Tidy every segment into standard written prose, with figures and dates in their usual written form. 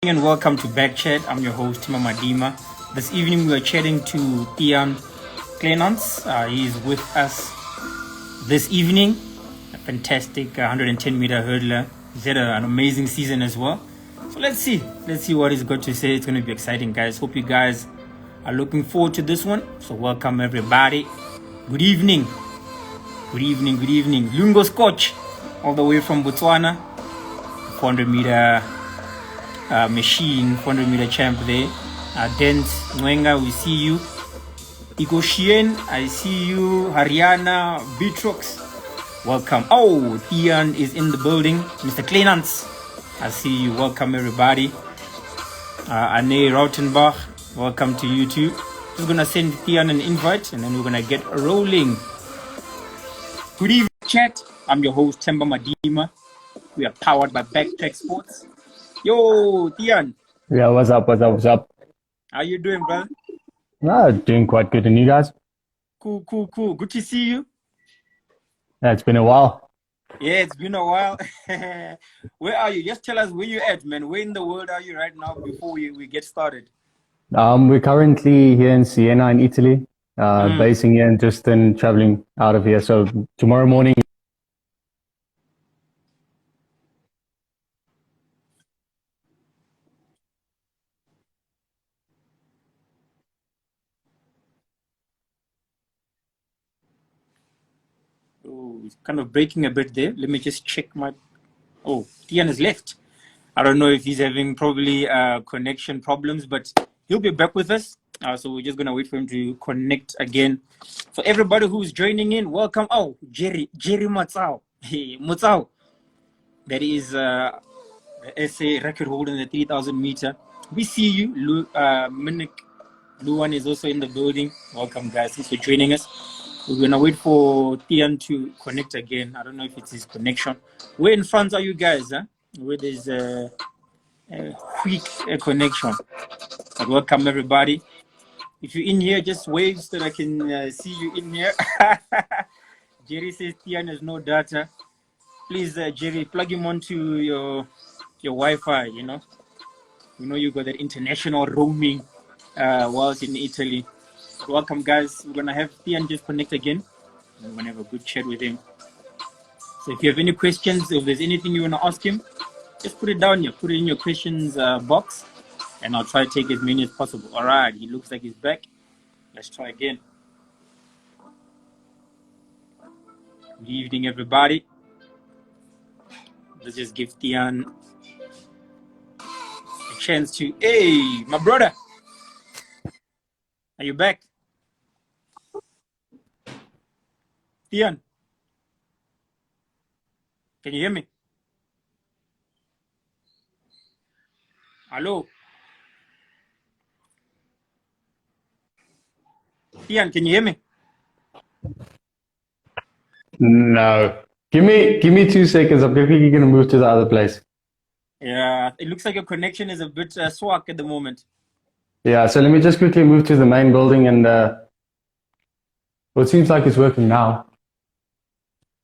And welcome to BackChat. I'm your host, Tiaan. This evening we are chatting to Tiaan Kleynhans. He is with us this evening. A fantastic 110-meter hurdler. He's had an amazing season as well. So let's see. Let's see what he's got to say. It's going to be exciting, guys. Hope you guys are looking forward to this one. So welcome, everybody. Good evening. Good evening. Good evening. Lungo Scotch, all the way from Botswana. 400-meter machine, 400-meter champ there. Dent Mwenga, we see you. Igoshen, I see you. Haryana, Beatrox, welcome. Oh, Tiaan is in the building. Mr. Kleynhans, I see you. Welcome, everybody. Ane Rautenbach, welcome to you too. Just gonna send Tiaan an invite and then we're gonna get rolling. Good evening, chat. I'm your host, Temba Madima. We are powered by Backtrack Sports. Yo, Tiaan. Yeah, what's up? How you doing, brother? Doing quite good. And you guys? Cool. Good to see you. Yeah, it's been a while. Yeah, it's been a while. Where are you? Just tell us where you're at, man. Where in the world are you right now before we get started? We're currently here in Siena in Italy, basing here and just then traveling out of here. So tomorrow morning. Oh, it's kind of breaking a bit there. Let me just check my... Oh, Tiaan has left. I don't know if he's having probably connection problems, but he'll be back with us. So we're just going to wait for him to connect again. For everybody who's joining in, welcome. Oh, Jerry Matsao. Hey, Matsao. That is SA record holder in the 3,000 meter. We see you. Minik Luan is also in the building. Welcome, guys. Thanks for joining us. We're going to wait for Tiaan to connect again. I don't know if it's his connection. Where in France are you guys? Huh? Where there's a quick connection. But welcome, everybody. If you're in here, just wave so that I can see you in here. Jerry says Tiaan has no data. Please, Jerry, plug him onto your Wi-Fi, you know. We know you got that international roaming whilst in Italy. Welcome, guys. We're going to have Tiaan just connect again. We're going to have a good chat with him. So if you have any questions, if there's anything you want to ask him, just put it down here. Put it in your questions box, and I'll try to take as many as possible. All right. He looks like he's back. Let's try again. Good evening, everybody. Let's just give Tiaan a chance to... Hey, my brother. Are you back? Tiaan, can you hear me? Hello? Tiaan, can you hear me? No. Give me 2 seconds. I'm quickly going to move to the other place. Yeah, it looks like your connection is a bit swag at the moment. Yeah, so let me just quickly move to the main building and well, it seems like it's working now.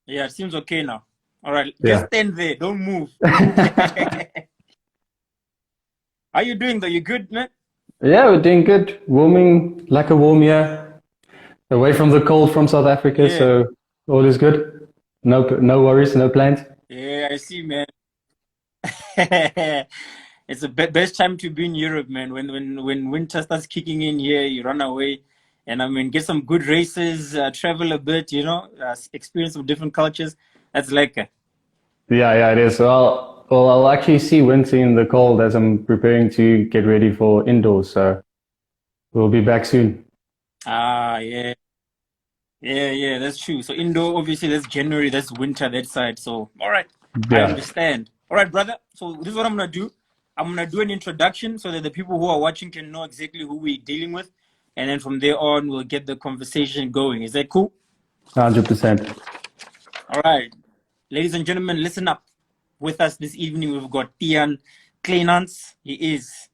Yeah, it seems okay now. All right, Yeah. just stand there. Don't move. How you doing though? You good, man? Yeah, we're doing good. Warming, like a warm year. Away from the cold from South Africa, Yeah. so all is good. No worries, no plans. Yeah, I see, man. It's the best time to be in Europe, man. When winter starts kicking in here, you run away. And I mean, get some good races, travel a bit, you know, experience some different cultures. That's like... Yeah, it is. Well, I'll actually see winter in the cold as I'm preparing to get ready for indoors. So we'll be back soon. Yeah. Yeah, that's true. So indoor, obviously, that's January, that's winter, that side. So, all right, I Yeah. understand. All right, brother. So this is what I'm going to do. I'm going to do an introduction so that the people who are watching can know exactly who we're dealing with. And then from there on, we'll get the conversation going. Is that cool? 100%. All right. Ladies and gentlemen, listen up. With us this evening, we've got Tiaan Kleynhans. He is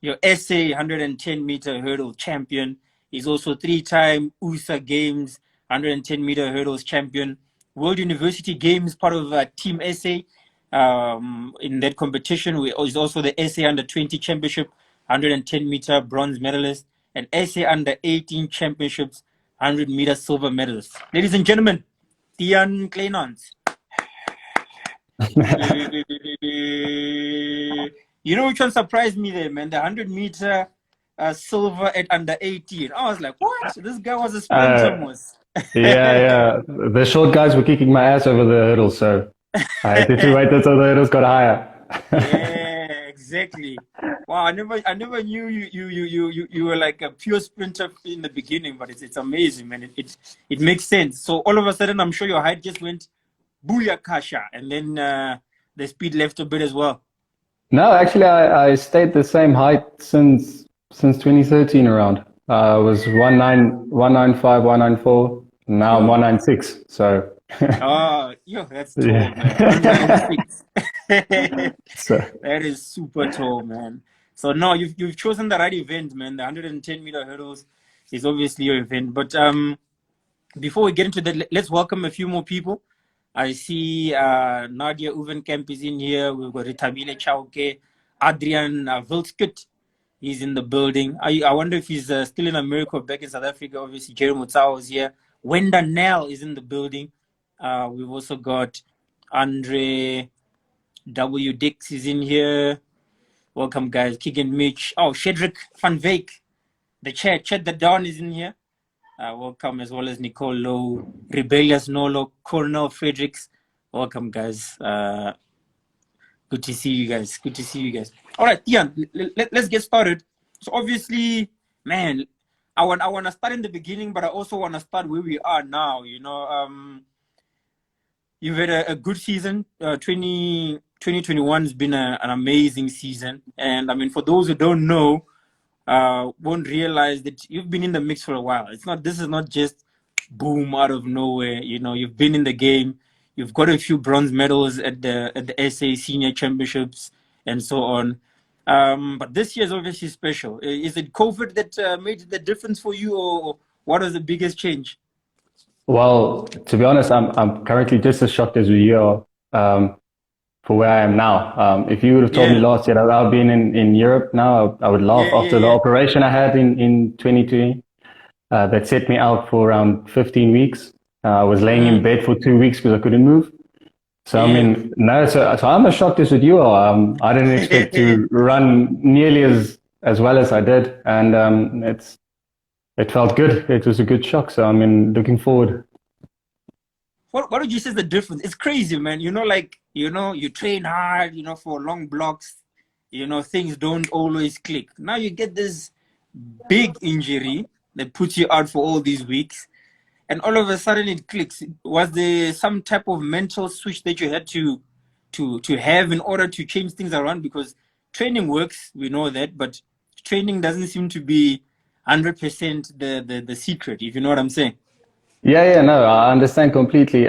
your SA 110-meter hurdle champion. He's also 3-time USA Games 110-meter hurdles champion. World University Games, part of Team SA. in that competition. Is also the SA Under 20 Championship 110-meter bronze medalist, and SA Under 18 Championships 100-meter silver medalist. Ladies and gentlemen, Tiaan Kleynhans. You know which one surprised me there, man? The 100-meter silver at under 18. I was like, what? This guy was a sprinter, most. Yeah. The short guys were kicking my ass over the hurdles, so I had to wait until the hurdles got higher. Yeah, exactly. Wow, I never knew you were like a pure sprinter in the beginning, but it's amazing, man. It makes sense. So all of a sudden, I'm sure your height just went booyakasha, and then the speed left a bit as well. No, actually, I stayed the same height since 2013 around. I was 195, 194. Now I'm 196. So. Oh, yo, that's tall, Yeah. man. 196. So. That is super tall, man. So no, you've chosen the right event, man. The 110-meter hurdles is obviously your event. But before we get into that, let's welcome a few more people. I see Nadia Uvenkamp is in here. We've got Ritabile Chauke, Adrian Vilskut. He's in the building. I wonder if he's still in America or back in South Africa. Obviously, Jerry Mutsao is here. Wenda Nell is in the building. We've also got Andre W. Dix is in here. Welcome, guys. Keegan Mitch. Oh, Shedrick van Veek. The Chat the Don is in here. Welcome, as well as Nicole Lowe, Rebellious Nolo, Cornell Fredericks. Welcome, guys. Good to see you guys. Good to see you guys. All right, Tiaan, let's get started. So obviously, man, I want to start in the beginning, but I also want to start where we are now. You know, you've had a good season. 2021 has been an amazing season. And I mean, for those who don't know, won't realize that you've been in the mix for a while. This is not just boom out of nowhere. You know, you've been in the game. You've got a few bronze medals at the SA Senior Championships and so on. But this year is obviously special. Is it COVID that made the difference for you, or what was the biggest change? Well, to be honest, I'm currently just as shocked as you are for where I am now. If you would have told me last year that I've been in Europe now, I would laugh after the operation I had in 2020. That set me out for around 15 weeks. I was laying in bed for 2 weeks because I couldn't move. So I mean, no. So I'm as shocked as you are. I didn't expect to run nearly as well as I did, and it felt good. It was a good shock. So I mean, looking forward. What would you say is the difference? It's crazy, man. You know, like you train hard, for long blocks. Things don't always click. Now you get this big injury that puts you out for all these weeks, and all of a sudden it clicks. Was there some type of mental switch that you had to have in order to change things around? Because training works, we know that, but training doesn't seem to be 100% the secret, if you know what I'm saying. Yeah, no, I understand completely.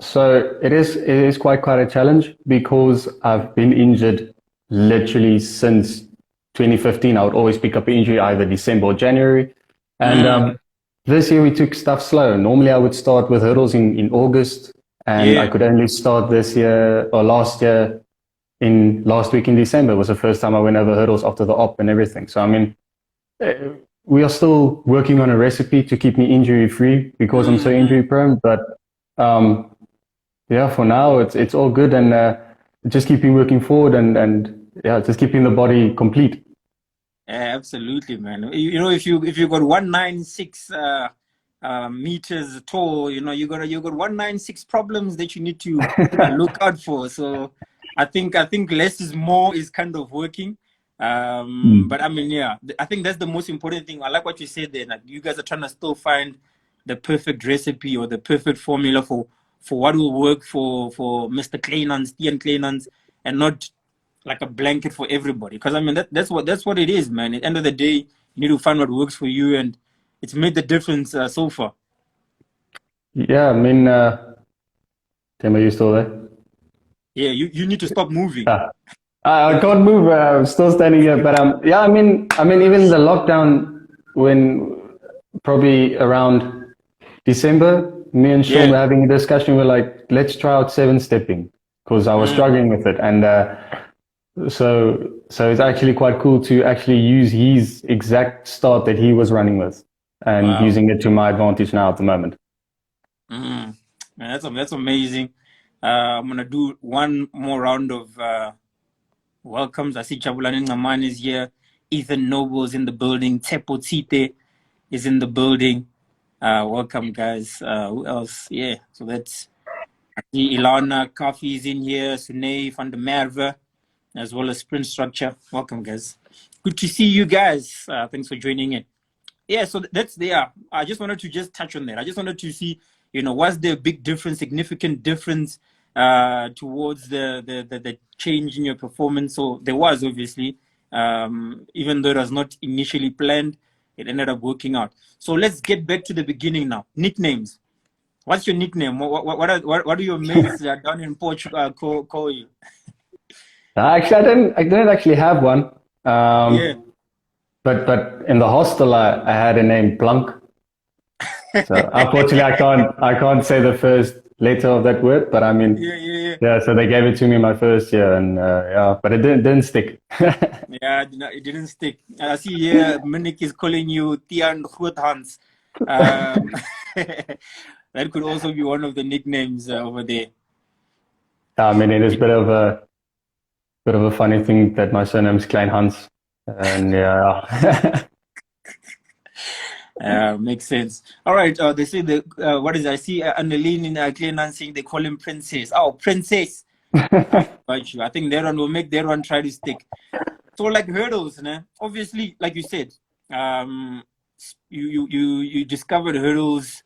So it is quite a challenge because I've been injured literally since 2015. I would always pick up an injury either December or January. And this year we took stuff slow. Normally I would start with hurdles in August, and I could only start this year or last year last week in December. It was the first time I went over hurdles after the op and everything. So I mean, we are still working on a recipe to keep me injury free because I'm so injury prone. But for now it's all good, and just keeping working forward and just keeping the body complete. Absolutely, man. If you got 196 meters tall, you got 196 problems that you need to look out for. So I think less is more is kind of working. But I mean, I think that's the most important thing. I like what you said there. Like, you guys are trying to still find the perfect recipe or the perfect formula for what will work for Mr. Kleynhans, Tiaan Kleynhans, and not like a blanket for everybody. Because I mean, that's what it is, man. At the end of the day, you need to find what works for you, and it's made the difference so far. Yeah, I mean, Tim, are you still there? Yeah, you need to stop moving. I can't move. I'm still standing here. But I mean, even the lockdown, when probably around December, me and Sean were having a discussion. We're like, let's try out 7-stepping. because I was struggling with it. And so it's actually quite cool to actually use his exact start that he was running with and using it to my advantage now at the moment. Man, that's amazing. I'm gonna do one more round of welcomes. I see Jabulani Ngaman is here. Ethan Noble is in the building. Tepo Tite is in the building. Welcome, guys. Who else? Yeah, so that's I see Ilana Coffee is in here. Sunay van der Merwe, as well as Sprint Structure. Welcome, guys. Good to see you guys. Thanks for joining in. Yeah, so that's there. I just wanted to just touch on that. I just wanted to see, was there a big difference, significant difference towards the change in your performance? So there was, obviously, even though it was not initially planned, it ended up working out. So let's get back to the beginning now. Nicknames. What's your nickname? What do your mates down in Portugal call you? Actually, I didn't actually have one. Yeah. But in the hostel, I had a name Blank. So unfortunately, I can't say the first letter of that word. But I mean, yeah. So they gave it to me my first year, and but it didn't stick. Yeah, it didn't stick. I see here, Minik is calling you Tiaan Kleynhans. That could also be one of the nicknames over there. I mean, it is a bit of a funny thing that my surname is Kleynhans. And yeah. Makes sense. All right. They say what is it? I see Annalene in Kleynhans saying they call him Princess. Oh, Princess. I think that one will make that one try to stick. So like hurdles, obviously, like you said, you discovered hurdles.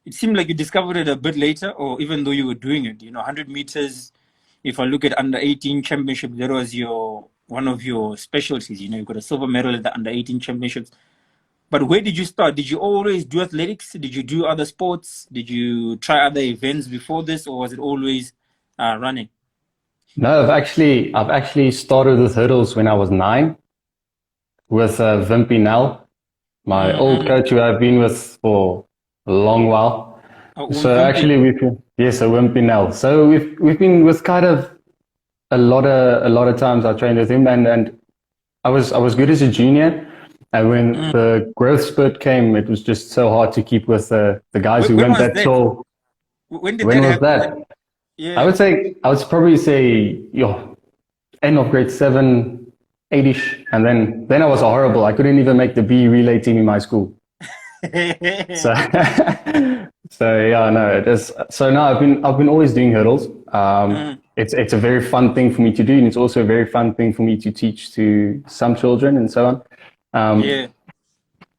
It seemed like you discovered it a bit later, or even though you were doing it, 100 meters. If I look at under 18 championship, that was one of your specialties. You got a silver medal at the under 18 championships. But where did you start? Did you always do athletics? Did you do other sports? Did you try other events before this, or was it always running? No, I've actually started with hurdles when I was 9 with Wimpy Nel, my old coach who I've been with for a long while. So Wimpy. Actually, so Wimpy Nel. So we've been with kind of a lot of times I trained with him, and I was good as a junior. And when the growth spurt came, it was just so hard to keep with the guys who weren't that tall. When was that? Yeah. I would probably say end of grade 7, 8ish, and then I was horrible. I couldn't even make the B relay team in my school. So yeah, no, it is. So now I've been always doing hurdles. It's a very fun thing for me to do, and it's also a very fun thing for me to teach to some children and so on.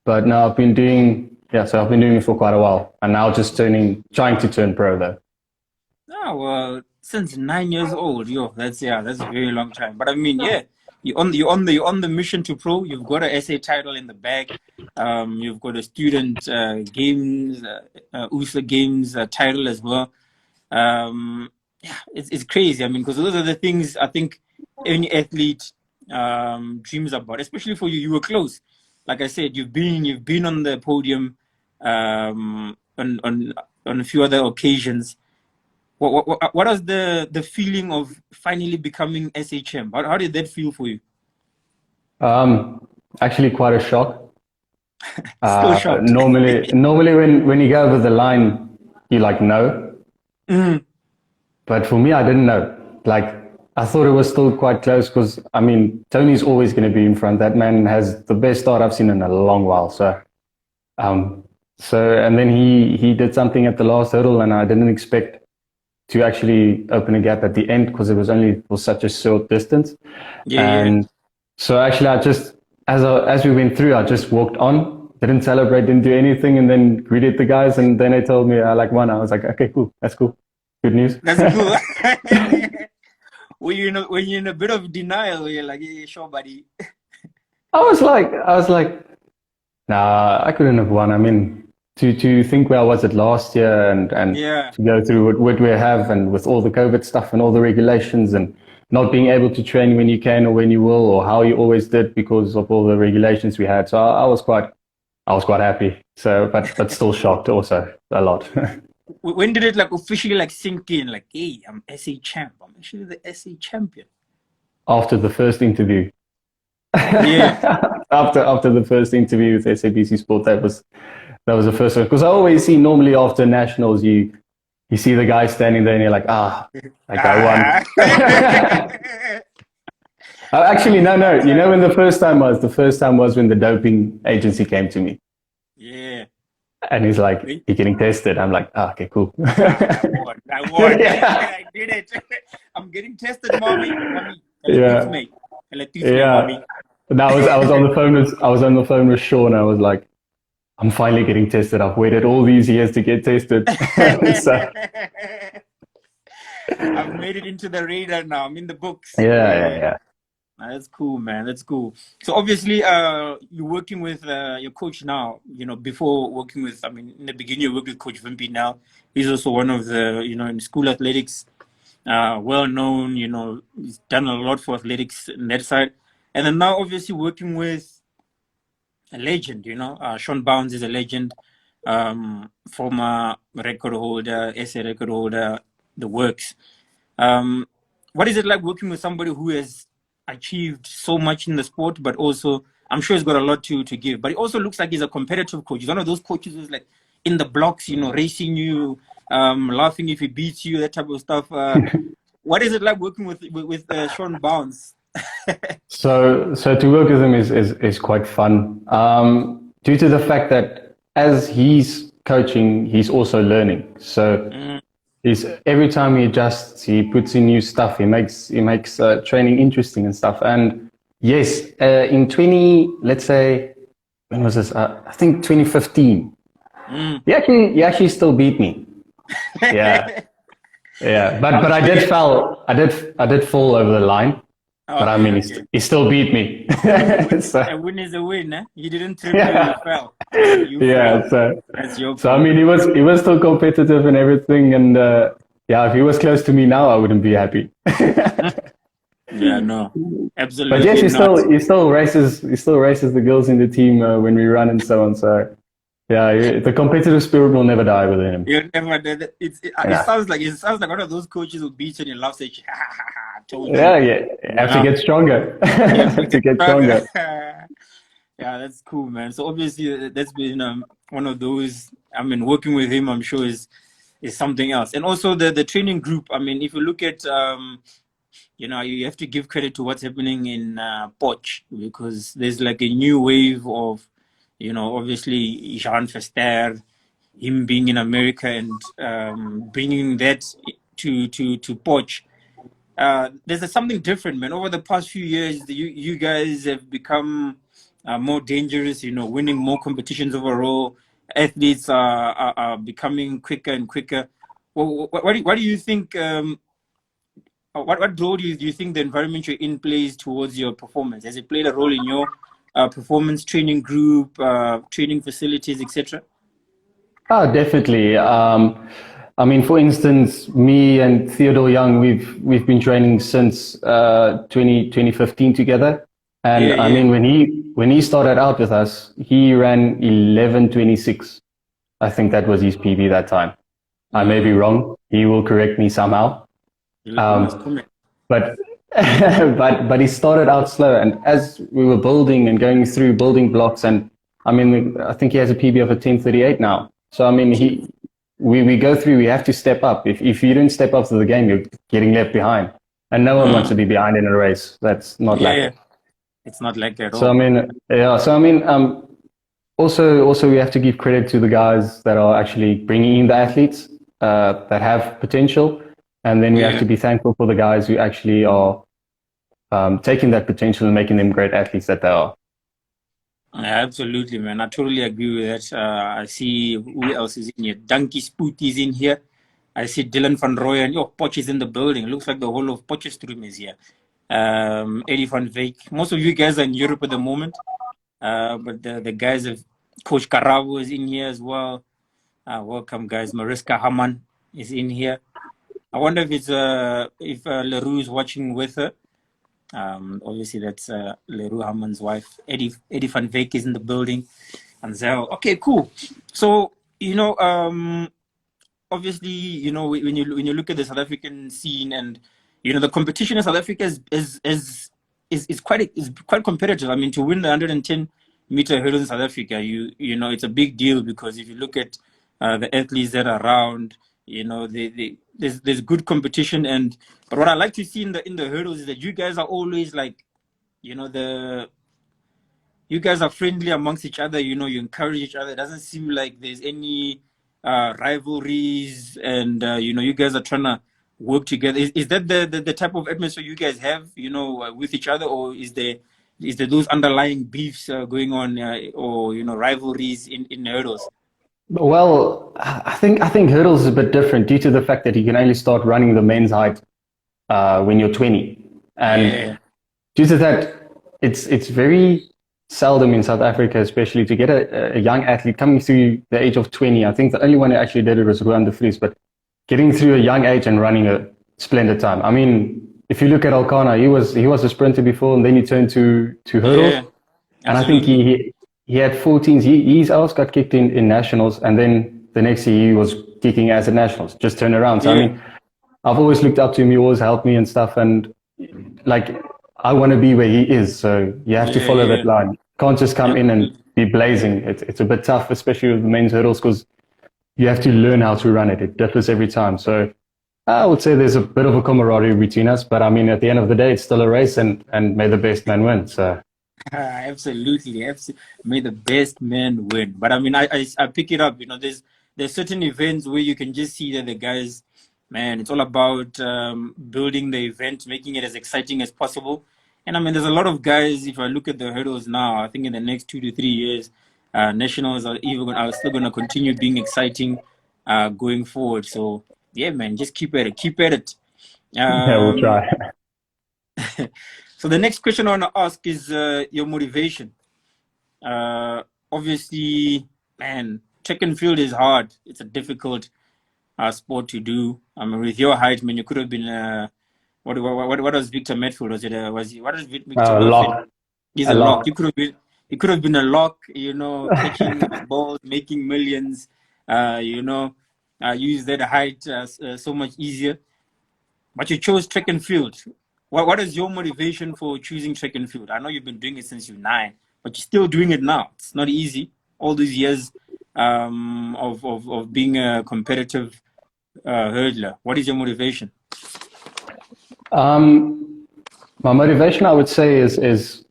But now I've been doing it for quite a while, and now just trying to turn pro though. Oh well, since 9 years old, that's a very long time. But I mean, you're on the mission to pro. You've got an SA title in the bag. You've got a student games, USA games title as well. It's crazy. I mean, because those are the things I think any athlete dreams about. Especially for you, you were close. Like I said, you've been on the podium on a few other occasions. What was the feeling of finally becoming SHM? How did that feel for you? Actually, quite a shock. Still shocked. Normally, when you go over the line, you know. But for me, I didn't know. I thought it was still quite close because I mean, Tony's always going to be in front. That man has the best start I've seen in a long while. So, and then he did something at the last hurdle, and I didn't expect to actually open a gap at the end because it was only for such a short distance. So actually, I just as we went through, I just walked on, didn't celebrate, didn't do anything, and then greeted the guys, and then they told me I won. I was like, okay, cool, that's cool, good news. That's cool. When you're in a bit of denial, you're like, yeah, sure, buddy. I was like, nah, I couldn't have won. I mean, to think where I was at last year and to go through what we have and with all the COVID stuff and all the regulations and not being able to train when you can or when you will or how you always did because of all the regulations we had. So I was quite happy. So, but still shocked also a lot. when did it like officially like sink in? Like, hey, I'm SA champ. I'm actually the SA champion. After the first interview. Yeah. After the first interview with SABC Sport, that was the first one. Because I always see normally after nationals, you see the guy standing there and you're like, that guy won. Actually, no. You know when the first time was? The first time was when the doping agency came to me. Yeah. And he's like, you're getting tested. I'm like, okay, cool. I won. I did it. I'm getting tested, mommy. Yeah. Mommy. And I was on the phone with Sean. I was like, I'm finally getting tested. I've waited all these years to get tested. So, I've made it into the radar now. I'm in the books. Yeah. That's cool, man. That's cool. So obviously, you're working with your coach now. You know, before working with, I mean, in the beginning, you worked with Coach Vimpy. Now he's also one of the, you know, in school athletics, well known. You know, he's done a lot for athletics in that side. And then now, obviously, working with a legend. You know, Sean Bounds is a legend, former record holder, SA record holder, the works. What is it like working with somebody who has achieved so much in the sport, but also I'm sure he's got a lot to give, but he also looks like he's a competitive coach. He's one of those coaches who's like in the blocks, you know, racing you, laughing if he beats you, that type of stuff. What is it like working with Sean Bounds? So to work with him is quite fun, due to the fact that as he's coaching, he's also learning. So every time he adjusts, he puts in new stuff. He makes training interesting and stuff. And yes, in let's say, when was this? I think 2015. He actually still beat me. Yeah, yeah. But I did fall. I did fall over the line. But I mean, he still beat me. So, a win is a win, eh? You didn't trip, you fell. So that's your I mean, he was still competitive and everything, and if he was close to me now, I wouldn't be happy. Yeah, no, absolutely. But yes, he still races the girls in the team when we run and so on. So yeah, the competitive spirit will never die within him. You never did it. It sounds like one of those coaches who beats you and you laugh, say, told you. Yeah. You have to get stronger. Yeah, that's cool, man. So obviously that's been one of those. I mean, working with him, I'm sure is something else. And also the training group. I mean, if you look at you know, you have to give credit to what's happening in Poch, because there's like a new wave of, you know, obviously Jean Verster, him being in America and bringing that to Poch. There's something different, man. Over the past few years, you guys have become more dangerous, you know, winning more competitions overall. Athletes are becoming quicker and quicker. What do you think? What role do you think the environment you're in plays towards your performance? Has it played a role in your performance training group, training facilities, etc.? Oh, definitely. I mean, for instance, me and Theodore Young, we've been training since 2015 together. And I mean, when he started out with us, he ran 11:26. I think that was his PB that time. I may be wrong. He will correct me somehow. But he started out slow, and as we were building and going through building blocks, and I mean, I think he has a PB of a 10:38 now. So I mean, we go through. We have to step up. If you don't step up to the game, you're getting left behind, and no one wants to be behind in a race. That's not like it. It's not like that at all. So I mean, also we have to give credit to the guys that are actually bringing in the athletes that have potential. And then we have to be thankful for the guys who actually are taking that potential and making them great athletes that they are. Absolutely, man. I totally agree with that. I see who else is in here. Donkey Spoot is in here. I see Dylan van Rooyen. Poch is in the building. It looks like the whole of Potchefstroom is here. Eddie van Veek. Most of you guys are in Europe at the moment. But the guys of Coach Karabo is in here as well. Welcome, guys. Mariska Haman is in here. I wonder if Leroux is watching with her. Obviously, that's Leroux Haman's wife. Eddie van Veek is in the building. And Zel. Okay, cool. So, you know, obviously, when you look at the South African scene, and the competition in South Africa is quite competitive. I mean, to win the 110-meter hurdle in South Africa, it's a big deal, because if you look at the athletes that are around, there's good competition. But what I like to see in the hurdles is that you guys are always like, you guys are friendly amongst each other. You encourage each other. It doesn't seem like there's any rivalries, and you guys are trying to work together. Is that the type of atmosphere you guys have, with each other, or is there those underlying beefs going on, or rivalries in hurdles? Well, I think hurdles is a bit different due to the fact that you can only start running the men's height when you're 20, and due to that, it's very seldom in South Africa, especially, to get a young athlete coming through the age of 20. I think the only one who actually did it was Ruan de Vries, but getting through a young age and running a splendid time. I mean, if you look at Alkana, he was a sprinter before, and then he turned to hurdles. Yeah, and I think he had 14s. His ass got kicked in nationals, and then the next year he was kicking ass at nationals. Just turned around. So I mean, I've always looked up to him. He always helped me and stuff, and like, I want to be where he is. So you have to follow that line. You can't just come in and be blazing. It's a bit tough, especially with the men's hurdles, because you have to learn how to run it. It differs every time. So I would say there's a bit of a camaraderie between us, but I mean, at the end of the day, it's still a race, and may the best man win. So absolutely, may the best man win. But I mean, I pick it up. There's certain events where you can just see that the guys, man, it's all about building the event, making it as exciting as possible. And I mean, there's a lot of guys. If I look at the hurdles now, I think in the next 2 to 3 years, nationals are still going to continue being exciting going forward. So yeah, man, just keep at it. yeah, we'll try. So the next question I want to ask is your motivation. Obviously, man, track and field is hard. It's a difficult sport to do. I mean, with your height, man, you could have been what was Victor Medfield? What is Victor Medfield? Lock. He's a lock. You could have been a lock, catching balls, making millions, use that height so much easier. But you chose track and field. What is your motivation for choosing track and field? I know you've been doing it since you're 9, but you're still doing it now. It's not easy. All these years of being a competitive hurdler. What is your motivation? My motivation, I would say, is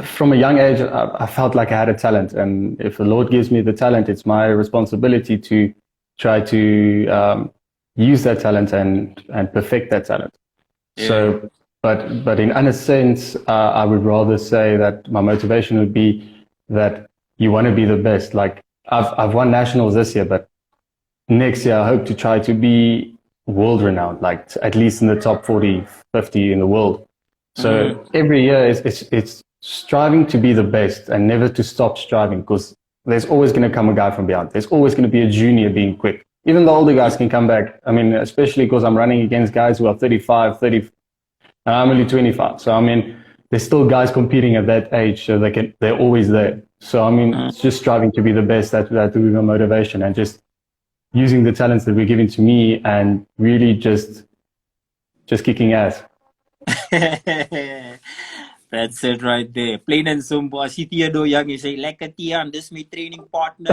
from a young age, I felt like I had a talent, and if the Lord gives me the talent, it's my responsibility to try to use that talent and perfect that talent. Yeah. So, but in a sense, I would rather say that my motivation would be that you want to be the best. Like, I've won nationals this year, but next year I hope to try to be world renowned, like at least in the top 40, 50 in the world. So every year it's striving to be the best and never to stop striving, because there's always going to come a guy from behind. There's always going to be a junior being quick. Even the older guys can come back. I mean, especially because I'm running against guys who are 35, 30, and I'm only 25. So I mean, there's still guys competing at that age, so they're always there. So I mean, it's just striving to be the best. That would be my motivation, and just using the talents that were given to me and really just kicking ass. That's it right there. Plain and simple. I see Theodore Young, he say, "Lekker Tiaan, this is my training partner."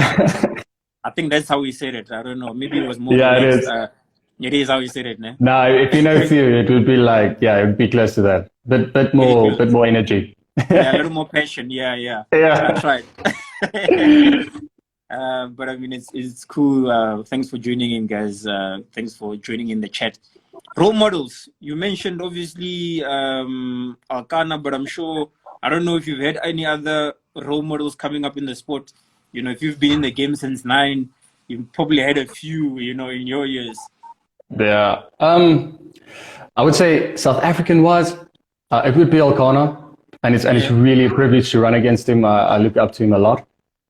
I think that's how he said it. I don't know. Maybe it was more. Yeah, it is. It is how he said it, ne? No, if you know Theo, it would be like, yeah, it would be close to that. Bit more energy. Yeah, a little more passion. Yeah. That's right. But I mean, it's cool. Thanks for joining in, guys. Thanks for joining in the chat. Role models. You mentioned obviously Alkana, but I'm sure, I don't know if you've had any other role models coming up in the sport. If you've been in the game since 9, you've probably had a few, in your years. Yeah. I would say South African wise, it would be Alkana, and it's really a privilege to run against him. I look up to him a lot,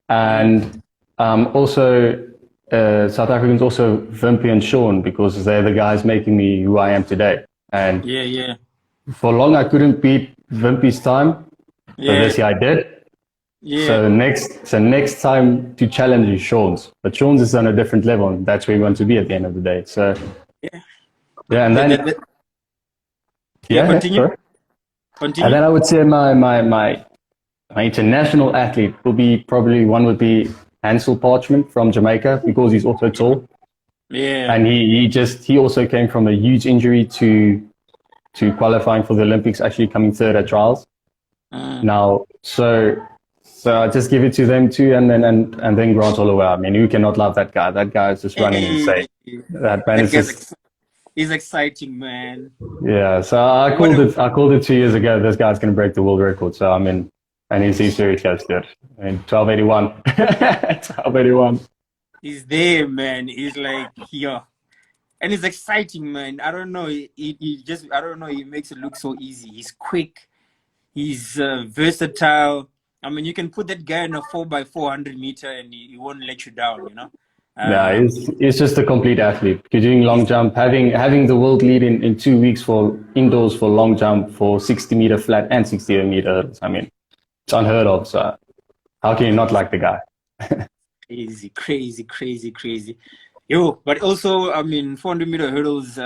and also South Africans, also Wimpy and Sean, because they're the guys making me who I am today. And for long I couldn't beat Wimpy's time, but this year I did. Yeah. So next time to challenge is Sean's, but Sean's is on a different level, and that's where we want to be at the end of the day. So Yeah. yeah, and The- the- then the- yeah. yeah, Continue. sorry. And Continue. then I would say my international athlete will be probably one would be Hansel Parchment from Jamaica because he's also tall, Yeah. and he also came from a huge injury to qualifying for the Olympics, actually coming third at trials. Now, so I just give it to them too, and then Grant Holloway. I mean, who cannot love that guy? That guy is just running insane. Hey, That man that is guy's just he's exciting, man. yeah. So I What called a, it. I called it 2 years ago. This guy's going to break the world record. So I mean, and he's very close to it. I mean, 1281. 1281. he's there, man. He's like yeah, and it's exciting, man. I don't know. He just I don't know. He makes it look so easy. He's quick. He's versatile. I mean, you can put that guy in a 4x400 meter, and he won't let you down. You know. Yeah, he's just a complete athlete. You're doing long jump, having the world lead in 2 weeks for indoors for long jump for 60-meter flat and 60-meter hurdles. I mean, it's unheard of. So how can you not like the guy? Crazy. Yo, but also, I mean, 400-meter hurdles.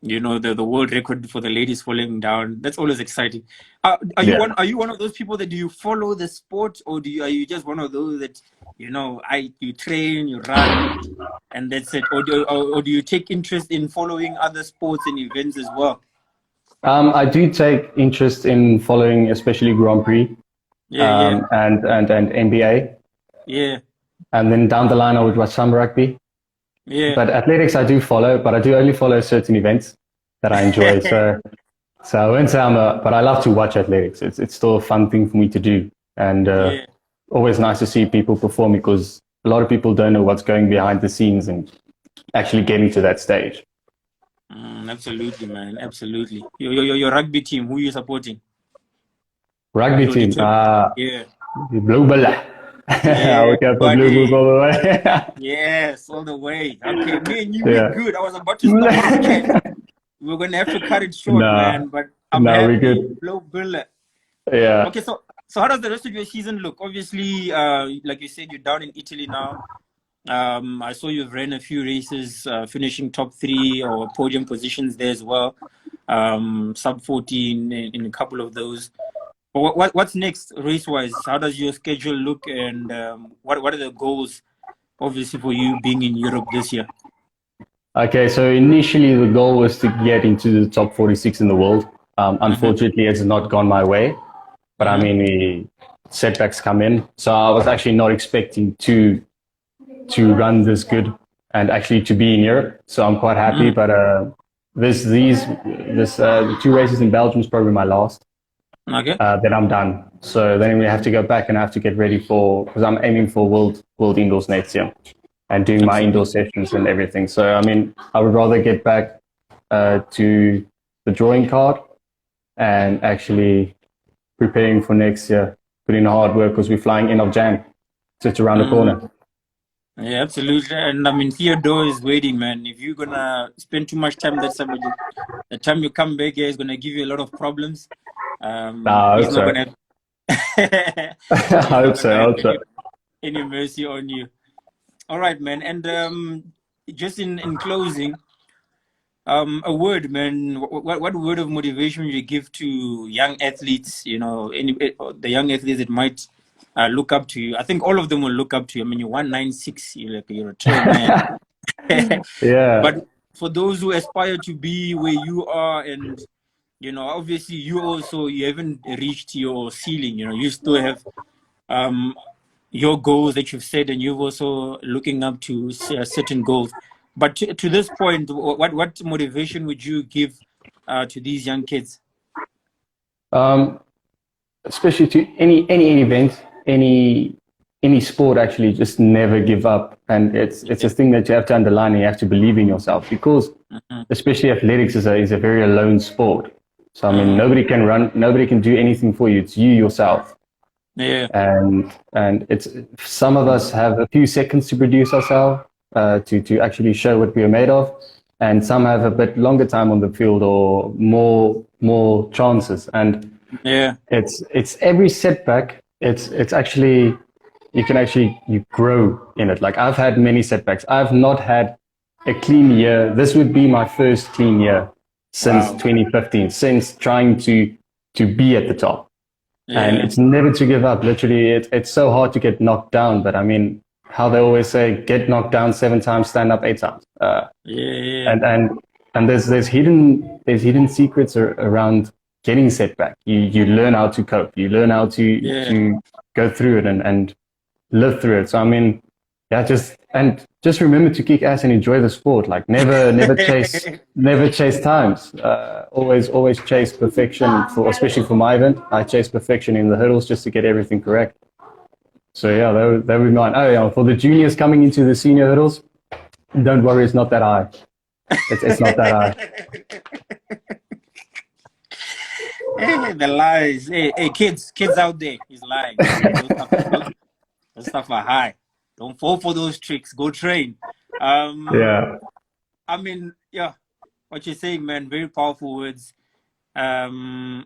You know, the world record for the ladies falling down. That's always exciting. Are Yeah. you one of those people that do you follow the sport, or are you just one of those that you train, you run, and that's it, or do you take interest in following other sports and events as well? I do take interest in following, especially Grand Prix, Yeah. and NBA, Yeah. and then down the line I would watch some rugby. Yeah. But athletics I do follow, but I do only follow certain events that I enjoy. So I won't say but I love to watch athletics. It's still a fun thing for me to do, and Yeah. always nice to see people perform because a lot of people don't know what's going behind the scenes and actually getting to that stage. Absolutely, man. Absolutely. Your rugby team, who are you supporting? Rugby team, Yeah. Blue Bull. I would go for Blue Bulls all the way. Yes, all the way. Okay, me and you, Yeah. we're good. I was about to start BackChat. We're going to have to cut it short, man. But I'm happy. We're good. Blue Bull. Yeah. Okay, so how does the rest of your season look? Obviously, like you said, you're down in Italy now. I saw you've ran a few races, finishing top 3 or podium positions there as well. Sub 14 in a couple of those. But what's next race-wise? How does your schedule look, and what are the goals, obviously, for you being in Europe this year? Okay, so initially the goal was to get into the top 46 in the world. Unfortunately, it's not gone my way. But I mean, the setbacks come in. So I was actually not expecting to run this good and actually to be in Europe. So I'm quite happy. But the 2 races in Belgium is probably my last. Okay. Then I'm done. So then we have to go back and I have to get ready because I'm aiming for world indoors next year and doing my indoor sessions and everything. So I mean, I would rather get back to the drawing card and actually preparing for next year, putting in hard work because we're flying end of Jan. So it's around the corner. Yeah, absolutely. And I mean, Theodore is waiting, man. If you're gonna spend too much time that summer, the time you come back here is gonna give you a lot of problems. He's not gonna I hope so. Any mercy on you. All right, man. And just in closing, a word, man. What word of motivation would you give to young athletes? You know, the young athletes that might look up to you. I think all of them will look up to you. I mean, you're 196. You're a tall man. Yeah. But for those who aspire to be where you are, and obviously you haven't reached your ceiling. You still have your goals that you've set, and you've also looking up to certain goals. But to this point, what motivation would you give to these young kids? Especially to any event, any sport, actually, just never give up. And it's a thing that you have to underline, and you have to believe in yourself, because especially athletics is a very alone sport. So I mean, nobody can run, nobody can do anything for you. It's you yourself. Yeah. And it's, some of us have a few seconds to produce ourselves, to actually show what we are made of, and some have a bit longer time on the field or more chances. And yeah, it's every setback it's actually, you grow in it. Like, I've had many setbacks. I've not had a clean year. This would be my first clean year since 2015, since trying to be at the top. And it's never to give up. Literally, it's so hard to get knocked down. But I mean, how they always say, get knocked down 7 times, stand up 8 times. And there's hidden secrets around getting setback. You learn how to cope. You learn how to go through it and live through it. So I mean, just remember to kick ass and enjoy the sport. Like, never chase times. Always chase perfection. Especially for my event, I chase perfection in the hurdles just to get everything correct. So yeah, that would be mine. Oh yeah, for the juniors coming into the senior hurdles, don't worry, it's not that high. It's not that high. Hey, the lies. Hey, kids out there, he's lying. Those stuff are high. Don't fall for those tricks. Go train. Yeah. I mean, yeah, what you're saying, man, very powerful words. Yeah,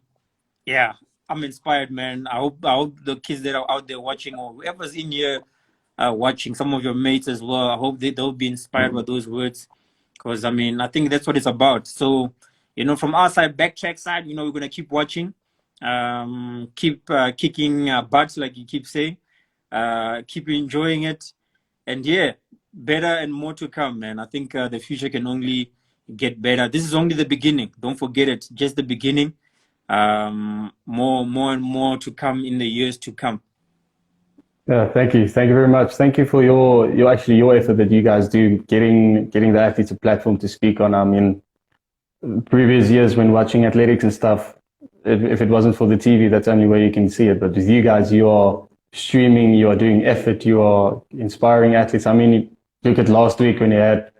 I'm inspired, man. I hope the kids that are out there watching, or whoever's in here watching, some of your mates as well, I hope they'll be inspired by those words. Because, I mean, I think that's what it's about. So, from our side, Backtrack side, we're going to keep watching, keep kicking butts, like you keep saying, keep enjoying it. And yeah, better and more to come, man. I think the future can only get better. This is only the beginning. Don't forget it. Just the beginning. More and more to come in the years to come. Yeah, thank you very much. Thank you for your effort that you guys do, getting the athletes a platform to speak on. I mean, previous years when watching athletics and stuff, if it wasn't for the TV, that's the only way you can see it. But with you guys, you are streaming, you are doing effort, you are inspiring athletes. I mean, look at last week when you had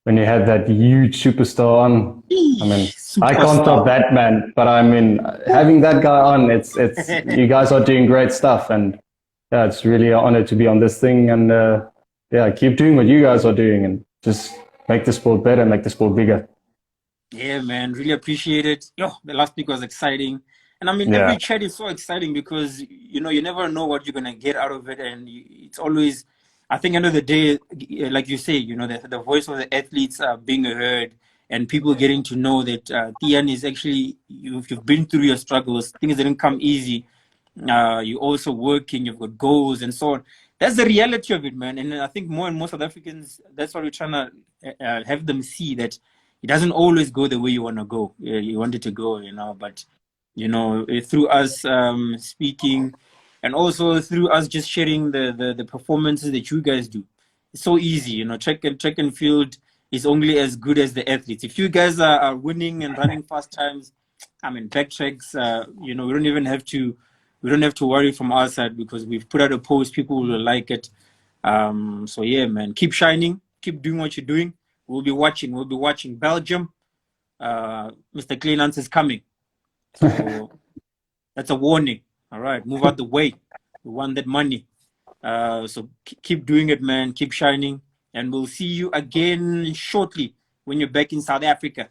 that huge superstar on. I mean, I can't top that, man. But I mean, having that guy on, it's you guys are doing great stuff, and yeah, it's really an honor to be on this thing. And yeah, keep doing what you guys are doing, and just make the sport better, make the sport bigger. Yeah, man, really appreciate it. Yo, the last week was exciting. And I mean, every chat is so exciting because, you never know what you're going to get out of it. And it's always, I think, end of the day, like you say, the voice of the athletes being heard and people getting to know that Tiaan is actually, you've been through your struggles. Things didn't come easy. You're also working, you've got goals and so on. That's the reality of it, man. And I think more and more South Africans, that's what we're trying to have them see, that it doesn't always go the way you want to go. You want it to go, but, through us speaking and also through us just sharing the performances that you guys do. It's so easy, track and field is only as good as the athletes. If you guys are winning and running fast times, I mean, backtracks, we don't have to worry from our side because we've put out a post, people will like it. So yeah, man, keep shining, keep doing what you're doing. We'll be watching Belgium. Mr. Kleynhans is coming. So that's a warning. All right, move out the way. We want that money. So keep doing it, man. Keep shining. And we'll see you again shortly when you're back in South Africa.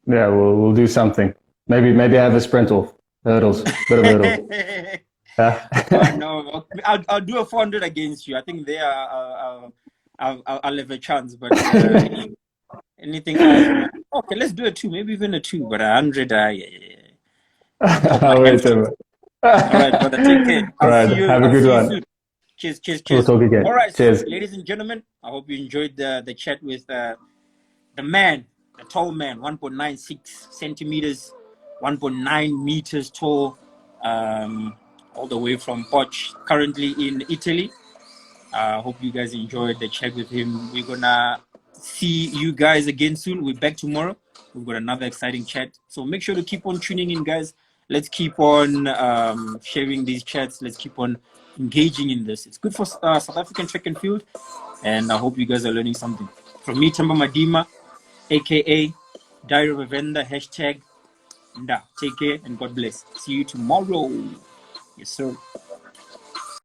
Yeah, we'll do something. Maybe have a sprint off. Hurdles. Bit of hurdles. Yeah. No, I'll do a 400 against you. I think there I'll have a chance, but anything else, man. Okay, let's do a 2, maybe even a 2, but 100, yeah. I'll wait a minute. All right, brother, take care. All right, have a good one. Soon. Cheers. We'll talk again. All right, cheers. So, ladies and gentlemen, I hope you enjoyed the chat with the man, the tall man, 1.96 centimeters, 1.9 meters tall, all the way from Poch, currently in Italy. I hope you guys enjoyed the chat with him. We're gonna see you guys again soon. We're back tomorrow. We've got another exciting chat. So make sure to keep on tuning in, guys. Let's keep on sharing these chats. Let's keep on engaging in this. It's good for South African track and field. And I hope you guys are learning something. From me, Themba Madima, a.k.a. Diary of a Vendor, #Nda. Take care and God bless. See you tomorrow. Yes, sir.